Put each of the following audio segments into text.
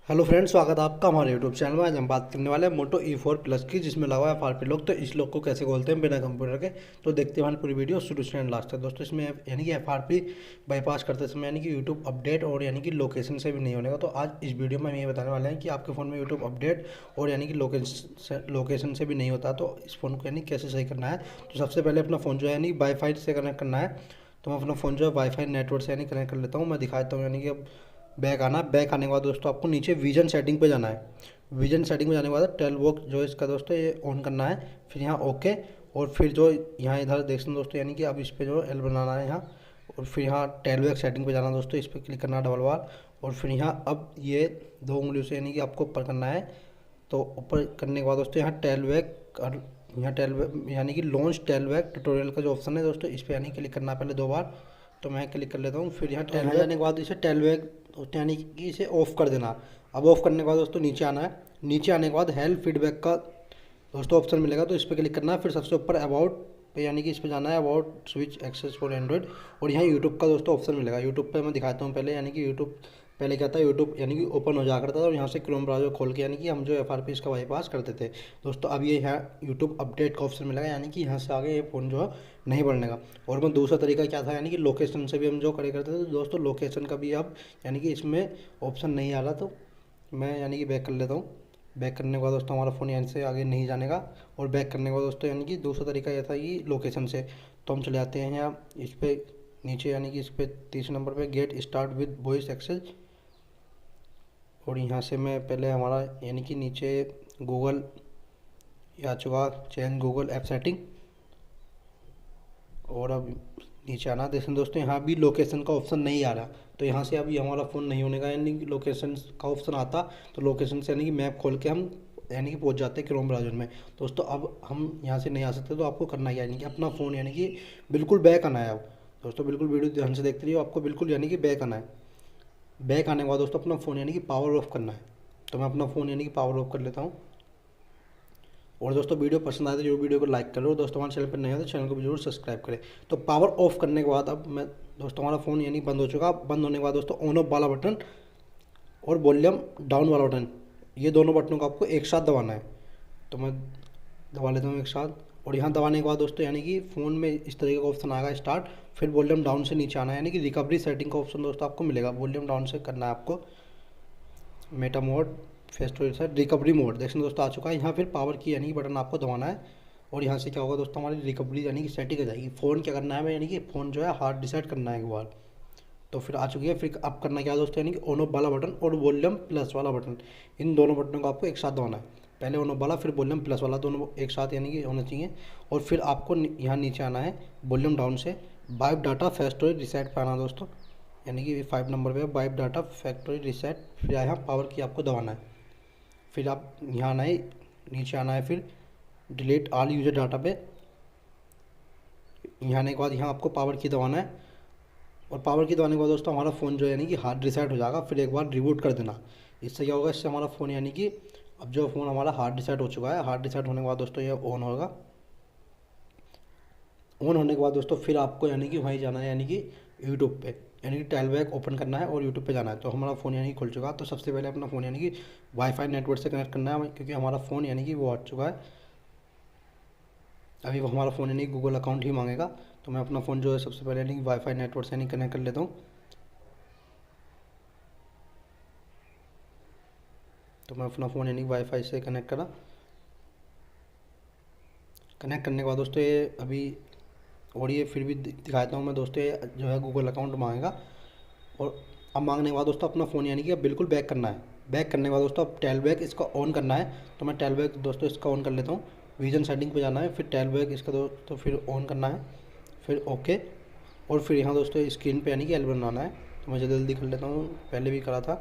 Hello friends, स्वागत है आपका हमारे यूट्यूब चैनल में। आज हम बात करने वाले हैं मोटो E4 प्लस की, जिसमें लगा हुआ है FRP लॉक। तो इस लॉक को कैसे खोलते हैं बिना कंप्यूटर के, तो देखते हैं हमारी पूरी वीडियो शुरू से एंड लास्ट तक। दोस्तों इसमें यानी कि FRP बाईपास करते समय यानी कि यूट्यूब अपडेट और यानी कि लोकेशन से भी नहीं होने का। तो आज इस वीडियो में हम ये बताने वाले हैं कि आपके फ़ोन में यूट्यूब अपडेट और यानी कि लोकेशन से भी नहीं होता, तो इस फ़ोन को यानी कैसे सही करना है। तो सबसे पहले अपना फ़ोन जो है यानी वाईफाई से कनेक्ट करना है। तो मैं अपना फ़ोन जो है वाईफाई नेटवर्क से यानी कनेक्ट कर लेता हूँ। मैं दिखाता हूँ यानी कि अब बैक आने के बाद दोस्तों आपको नीचे विजन सेटिंग पे जाना है। विजन सेटिंग में जाने के बाद टेल वॉक जो है इसका दोस्तों ये ऑन करना है। फिर यहाँ ओके, और फिर जो यहाँ इधर देख सकते हैं दोस्तों यानी कि अब इस पर जो एल बनाना है यहाँ। और फिर यहाँ टेल वॉक सेटिंग पे जाना है दोस्तों, इस पर क्लिक करना है डबल बार। और फिर यहाँ अब ये दो उंगलियों से यानी कि आपको ऊपर करना है। तो ऊपर करने के बाद दोस्तों यहाँ टेल वैक और यहाँ टेल यानी कि लॉन्च टेल वैक ट्यूटोरियल का जो ऑप्शन है दोस्तों, इस पर यानी क्लिक करना है पहले दो बार। तो मैं क्लिक कर लेता हूँ। फिर यहाँ टेल जाने के बाद इसे टेल वैक दोस्तों यानी कि इसे ऑफ कर देना। अब ऑफ करने के बाद दोस्तों नीचे आना है। नीचे आने के बाद हेल्प फीडबैक का दोस्तों ऑप्शन मिलेगा, तो इस पर क्लिक करना है। फिर सबसे ऊपर अबाउट पे यानी कि इस पर जाना है, about switch access for Android. और यहाँ यूट्यूब का दोस्तों ऑप्शन मिलेगा। यूट्यूब पे मैं दिखाता हूँ पहले, यानी कि यूट्यूब पहले क्या था, यूट्यूब यानी कि ओपन हो जा करता था और यहाँ से क्रोम ब्राउज़र खोल के यानी कि हम जो FRP इसका बाईपास करते थे दोस्तों। अब ये यहाँ यूट्यूब अपडेट का ऑप्शन मिलेगा, यानी कि यहाँ से आगे ये फ़ोन जो है नहीं बढ़ने का। और मैं दूसरा तरीका क्या था, यानी कि लोकेशन से भी हम जो करे करते थे तो दोस्तों लोकेशन का भी अब यानी कि इसमें ऑप्शन नहीं आ रहा। तो मैं यानी कि बैक कर लेता हूँ। बैक करने के बाद दोस्तों हमारा फ़ोन यहाँ से आगे नहीं जाने का। और बैक करने के बाद दोस्तों यानी कि दूसरा तरीका यह था कि लोकेशन से, तो हम चले जाते हैं यहाँ इस पर नीचे, यानी कि इस पर तीसरे नंबर पे get start with voice access. और यहाँ से मैं पहले हमारा यानी कि नीचे गूगल आ चुका, चेंज गूगल ऐप सेटिंग। और अब नीचे आना, देखें दोस्तों यहाँ भी लोकेशन का ऑप्शन नहीं आ रहा। तो यहाँ से अभी हमारा फ़ोन नहीं होने का, यानी कि लोकेशन का ऑप्शन आता तो लोकेशन से यानी कि मैप खोल के हम यानी कि पहुँच जाते क्रोम ब्राउज़र में दोस्तों। अब हम यहाँ से नहीं आ सकते, तो आपको करना क्या, यानी कि अपना फ़ोन यानी कि बिल्कुल बैक आना है। अब दोस्तों बिल्कुल वीडियो ध्यान से देखते रहिए, आपको बिल्कुल यानी कि बैक आना है। बैक आने के बाद दोस्तों अपना फ़ोन यानी कि पावर ऑफ करना है। तो मैं अपना फ़ोन यानी कि पावर ऑफ कर लेता हूँ। और दोस्तों वीडियो पसंद आए तो जरूर वीडियो को लाइक करो, और दोस्तों हमारे चैनल पर नए हो तो चैनल को भी जरूर सब्सक्राइब करें। तो पावर ऑफ करने के बाद अब मैं दोस्तों हमारा फ़ोन यानी बंद हो चुका। बंद होने के बाद दोस्तों ऑन ऑफ वाला बटन और वॉल्यूम डाउन वाला बटन, ये दोनों बटनों को आपको एक साथ दबाना है। तो मैं दबा लेता हूँ एक साथ। और यहाँ दबाने के बाद दोस्तों यानी कि फ़ोन में इस तरीके का ऑप्शन आएगा स्टार्ट। फिर वॉल्यूम डाउन से नीचे आना है, यानी कि रिकवरी सेटिंग का ऑप्शन दोस्तों आपको मिलेगा। वॉल्यूम डाउन से करना है आपको, meta mode, face to face, recovery mode देखिए दोस्तों आ चुका है। यहाँ फिर पावर की यानी कि बटन आपको दबाना है। और यहाँ से क्या होगा दोस्तों, हमारी रिकवरी यानी कि सेटिंग हो जाएगी। फ़ोन क्या करना है हमें, यानी कि फ़ोन जो है हार्ड डिसाइड करना है एक बार। तो फिर आ चुकी है। फिर अब करना क्या है दोस्तों, यानी कि ऑन ऑफ वाला बटन और वॉल्यूम प्लस वाला बटन, इन दोनों बटनों को आपको एक साथ दबाना है। पहले ऑन ऑफ वाला फिर वॉल्यूम प्लस वाला, दोनों एक साथ यानी कि होना चाहिए। और फिर आपको यहाँ नीचे आना है वॉल्यूम डाउन से, वाइप डाटा फैक्ट्री रिसेट पे आना दोस्तों, यानी कि 5 नंबर पे वाइप डाटा फैक्ट्री रिसेट। फिर यहाँ पावर की आपको दबाना है। फिर आप यहाँ आना है, नीचे आना है, फिर डिलीट ऑल यूजर डाटा पे। यहाँ आने के बाद यहाँ आपको पावर की दबाना है। और पावर की दबाने के बाद दोस्तों हमारा फ़ोन जो है यानी कि हार्ड रिसेट हो जाएगा। फिर एक बार रिबूट कर देना। इससे क्या होगा, इससे हमारा फ़ोन यानी कि अब जो फ़ोन हमारा हार्ड रिसेट हो चुका है, हार्ड रिसेट होने के बाद दोस्तों ये ऑन होगा। ऑन होने के बाद दोस्तों फिर आपको यानी कि वहीं जाना है, यानी कि यूट्यूब पे, यानी कि टेलबैक ओपन करना है और यूट्यूब पे जाना है। तो हमारा फ़ोन यानी कि खुल चुका। तो सबसे पहले अपना फ़ोन यानी कि वाईफाई नेटवर्क से कनेक्ट करना है, क्योंकि हमारा फ़ोन यानी कि वो आ चुका है। अभी वो हमारा फ़ोन यानी कि गूगल अकाउंट ही मांगेगा। तो मैं अपना फ़ोन जो है सबसे पहले यानी कि वाईफाई नेटवर्क से यानी कनेक्ट कर लेता हूँ। तो मैं अपना फ़ोन यानी कि वाईफाई से कनेक्ट करा। कनेक्ट करने के बाद दोस्तों ये अभी, और ये फिर भी दिखाता हूँ मैं दोस्तों, ये जो है गूगल अकाउंट मांगेगा। और अब मांगने के बाद दोस्तों अपना फ़ोन यानी कि अब बिल्कुल बैक करना है। बैक करने के बाद दोस्तों अब टेल बैक इसका ऑन करना है। तो मैं टेल बैक दोस्तों इसका ऑन कर लेता हूँ। विजन सेटिंग पे जाना है, फिर टेल बैक इसका दोस्तों फिर ऑन करना है, फिर ओके। और फिर यहाँ दोस्तों स्क्रीन पे यानी कि एल बनाना है। तो मैं जल्दी कर लेता हूँ, पहले भी करा था।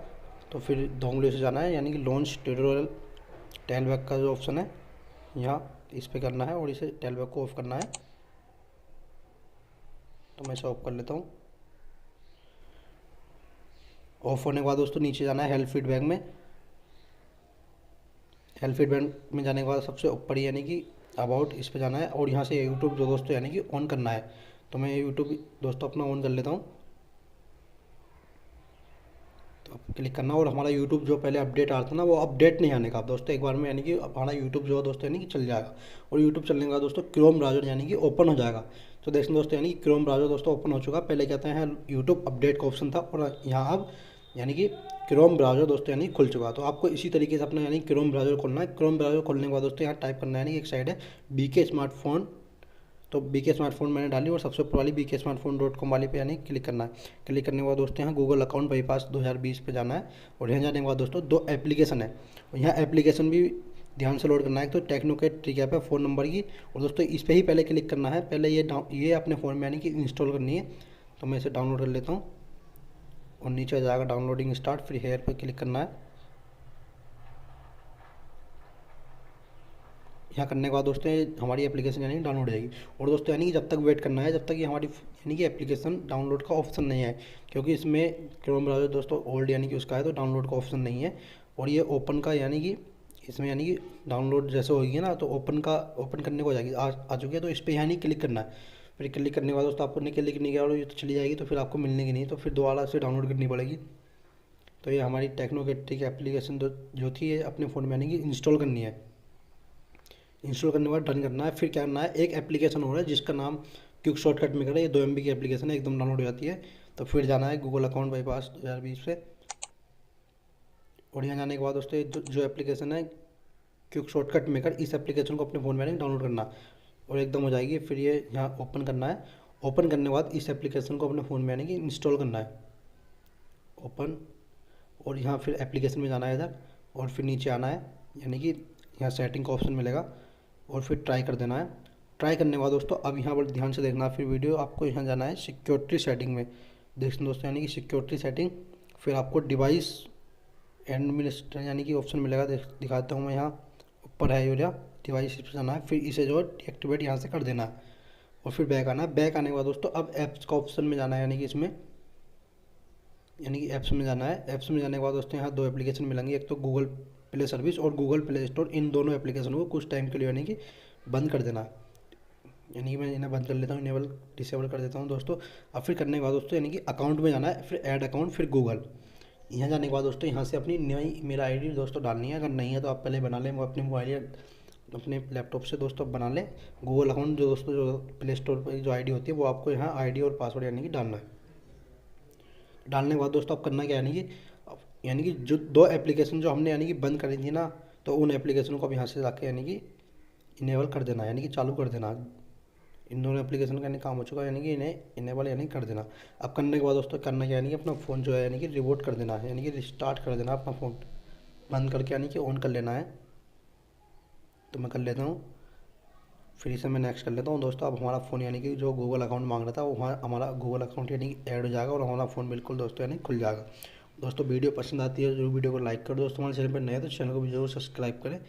तो फिर दो उंगलियों से जाना है, यानी कि लॉन्च ट्यूटोरियल टेल बैक का जो ऑप्शन है यहाँ इस पर करना है और इसे टेल बैक को ऑफ करना है। तो मैं इसे ऑफ कर लेता हूँ। ऑफ होने के बाद दोस्तों नीचे जाना है हेल्प फीडबैक में। हेल्प फीडबैक में जाने के बाद सबसे ऊपर यानी कि अबाउट इस पे जाना है। और यहाँ से यूट्यूब जो दोस्तों यानी कि ऑन करना है। तो मैं यूट्यूब दोस्तों अपना ऑन कर लेता हूँ। तो आप क्लिक करना, और हमारा यूट्यूब जो पहले अपडेट आता था ना, वो अपडेट नहीं आने का दोस्तों एक बार में, यानी कि हमारा यूट्यूब जो है दोस्तों यानी कि चल जाएगा। और यूट्यूब चलने के बाद दोस्तों क्रोम ब्राउज़र यानी कि ओपन हो जाएगा। तो देखें दोस्तों यानी कि क्रोम ब्राउज़र दोस्तों ओपन हो चुका। पहले कहते हैं यूट्यूब अपडेट का ऑप्शन था, और यहाँ अब यानी कि क्रोम ब्राउज़र दोस्तों यानी खुल चुका। तो आपको इसी तरीके से अपना यानी क्रोम ब्राउज़र खोलना है। क्रोम ब्राउज़र खोलने के बाद दोस्तों यहाँ टाइप करना है, यानी कि एक साइड है BK स्मार्टफोन। तो BK स्मार्टफोन मैंने डाली, और सबसे ऊपर वाली bksmartphone.com वाली पे यानी क्लिक करना है। क्लिक करने के बाद दोस्तों यहाँ गूगल अकाउंट बाईपास 2020 पे जाना है। और यहाँ जाने के बाद दोस्तों 2 एप्लीकेशन है, और यहाँ एप्लीकेशन भी ध्यान से लोड करना है। तो टेक्नोकेट ट्रिक ऐप है फ़ोन नंबर की, और दोस्तों इस पर ही पहले क्लिक करना है। पहले ये अपने फ़ोन में यानी कि इंस्टॉल करनी है। तो मैं इसे डाउनलोड कर लेता हूँ, और नीचे आ जाएगा डाउनलोडिंग स्टार्ट, फिर हेयर पर क्लिक करना है। यहाँ करने के बाद दोस्तों हमारी एप्लीकेशन यानी डाउनलोड हो जाएगी। और दोस्तों यानी कि जब तक वेट करना है, जब तक ये हमारी यानी कि एप्लीकेशन डाउनलोड का ऑप्शन नहीं है, क्योंकि इसमें क्रोम ब्राउज़र दोस्तों ओल्ड यानी कि उसका है, तो डाउनलोड का ऑप्शन नहीं है। और ये ओपन का यानी कि इसमें यानी कि डाउनलोड जैसे होगी ना, तो ओपन करने को हो जाएगी, आ चुकी है। तो इस पर यानी क्लिक करना है। फिर क्लिक करने के बाद दोस्तों आपको क्लिक नहीं किया और ये तो चली जाएगी, तो फिर आपको मिलने की नहीं, तो फिर दोबारा से डाउनलोड करनी पड़ेगी। तो ये हमारी टेक्नोकेट्रिक एप्लीकेशन जो थी ये अपने फ़ोन में यानी कि इंस्टॉल करनी है। इंस्टॉल करने के बाद डन करना है। फिर क्या करना है, एक एप्लीकेशन हो रहा है जिसका नाम क्विक शॉर्टकट मेकर है। ये 2 MB की एप्लीकेशन है, एकदम डाउनलोड हो जाती है। तो फिर जाना है गूगल अकाउंट बाईपास 2020 पे, और यहाँ जाने के बाद दोस्तों जो एप्लीकेशन है क्विक शॉर्टकट मेकर, इस एप्लीकेशन को अपने फ़ोन में डाउनलोड करना, और एकदम हो जाएगी। फिर ये यहाँ ओपन करना है। ओपन करने के बाद इस एप्लीकेशन को अपने फ़ोन में यानी कि इंस्टॉल करना है। ओपन, और यहाँ फिर एप्लीकेशन में जाना है इधर, और फिर नीचे आना है, यानी कि यहाँ सेटिंग का ऑप्शन मिलेगा, और फिर ट्राई कर देना है। ट्राई करने के बाद दोस्तों अब यहाँ पर ध्यान से देखना फिर वीडियो, आपको यहाँ जाना है सिक्योरिटी सेटिंग में। देखिए दोस्तों यानी कि सिक्योरिटी सेटिंग, फिर आपको डिवाइस एडमिनिस्ट्रेटर यानी कि ऑप्शन मिलेगा, दिखाता हूँ मैं, यहाँ ऊपर है यूरिया डिवाइस पर जाना है। फिर इसे जो डीएक्टिवेट यहाँ से कर देना है, और फिर बैक आना है। बैक आने के बाद दोस्तों अब ऐप्स का ऑप्शन में जाना है, यानी कि इसमें यानी कि ऐप्स में जाना है। ऐप्स में जाने के बाद दोस्तों यहाँ 2 एप्लीकेशन मिलेंगी, एक तो गूगल प्ले सर्विस और गूगल प्ले स्टोर। इन दोनों एप्लीकेशन को कुछ टाइम के लिए यानी कि बंद कर देना है। यानी कि मैं इन्हें बंद कर लेता हूँ, इनेबल डिसेबल कर देता हूँ दोस्तों। अब फिर करने के बाद दोस्तों यानी कि अकाउंट में जाना है, फिर ऐड अकाउंट, फिर गूगल। यहाँ जाने के बाद दोस्तों यहाँ से अपनी नई ईमेल आईडी दोस्तों डालनी है। अगर नहीं है तो आप पहले बना लें, वो अपने मोबाइल अपने लैपटॉप से दोस्तों बना लें गूगल अकाउंट। जो दोस्तों जो प्ले स्टोर पर जो आईडी होती है, वो आपको यहाँ आईडी और पासवर्ड यानी कि डालना है। डालने के बाद दोस्तों आप करना क्या, यानी कि जो 2 एप्लीकेशन जो हमने यानी कि बंद करी थी ना, तो उन एप्लीकेशन को अब यहाँ से जाके यानी कि इनेबल कर देना, यानी कि चालू कर देना। इन दोनों एप्लीकेशन का यानी काम हो चुका है, यानी कि इन्हें इनेबल यानी कर देना। अब करने के बाद दोस्तों करना क्या, यानी कि अपना फ़ोन जो है यानी कि रिबूट कर देना है, यानी कि रिस्टार्ट कर देना अपना फ़ोन, बंद करके यानी कि ऑन कर लेना है। तो मैं कर लेता हूँ, फिर इसे मैं नेक्स्ट कर लेता हूँ दोस्तों। अब हमारा फ़ोन यानी कि जो गूगल अकाउंट मांग रहा था, वो हमारा गूगल अकाउंट यानी कि ऐड हो जाएगा, और हमारा फ़ोन बिल्कुल दोस्तों यानी खुल जाएगा। दोस्तों वीडियो पसंद आती है जो वीडियो को लाइक कर दो दोस्तों। हमारे चैनल पर नए तो चैनल को भी जरूर सब्सक्राइब करें।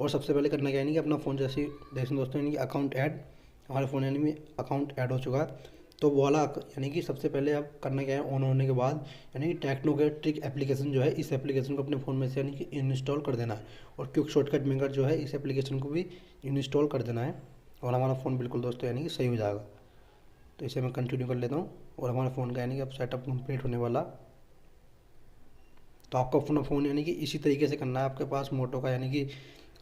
और सबसे पहले करना क्या, यानी कि अपना फ़ोन जैसे देखें दोस्तों यानी कि अकाउंट ऐड, हमारे फ़ोन यानी में अकाउंट ऐड हो चुका है। तो वाला यानी कि सबसे पहले अब करना क्या है, ऑन होने के बाद यानी कि टेक्नोकेट्रिक एप्लीकेशन जो है, इस एप्लीकेशन को अपने फ़ोन में से यानी कि इंस्टॉल कर देना है। और क्विक शॉर्टकट मेकर जो है, इस एप्लीकेशन को भी इंस्टॉल कर देना है, और हमारा फ़ोन बिल्कुल दोस्तों यानी कि सही हो जाएगा। तो इसे मैं कंटिन्यू कर लेता हूँ, और हमारे फ़ोन का यानी कि अब सेटअप कंप्लीट होने वाला। तो आपका अपना फ़ोन यानी कि इसी तरीके से करना है। आपके पास मोटो का यानी कि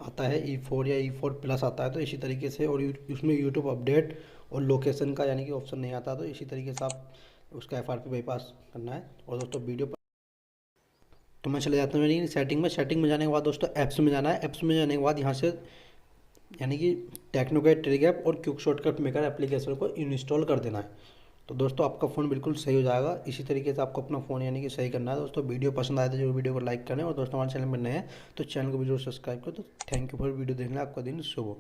आता है E4 या E4 प्लस आता है, तो इसी तरीके से। और उसमें यूट्यूब अपडेट और लोकेशन का यानी कि ऑप्शन नहीं आता, तो इसी तरीके से आप उसका FRP बाईपास करना है। और दोस्तों वीडियो पर तो मैं चले जाता हूँ यानी सेटिंग में जाने के बाद दोस्तों ऐप्स में जाना है। ऐप्स में जाने के बाद यहाँ से यानी कि टेक्नोकेट ट्रिक ऐप और क्विक शॉर्टकट मेकर एप्लीकेशन को इंस्टॉल कर देना है। तो दोस्तों आपका फ़ोन बिल्कुल सही हो जाएगा। इसी तरीके से आपको अपना फ़ोन यानी कि सही करना है दोस्तों। वीडियो पसंद आए तो जरूर वीडियो को लाइक करें, और दोस्तों हमारे चैनल में नए हैं तो चैनल को भी जरूर सब्सक्राइब करें। तो थैंक यू फॉर वीडियो देखना, आपका दिन शुभ हो।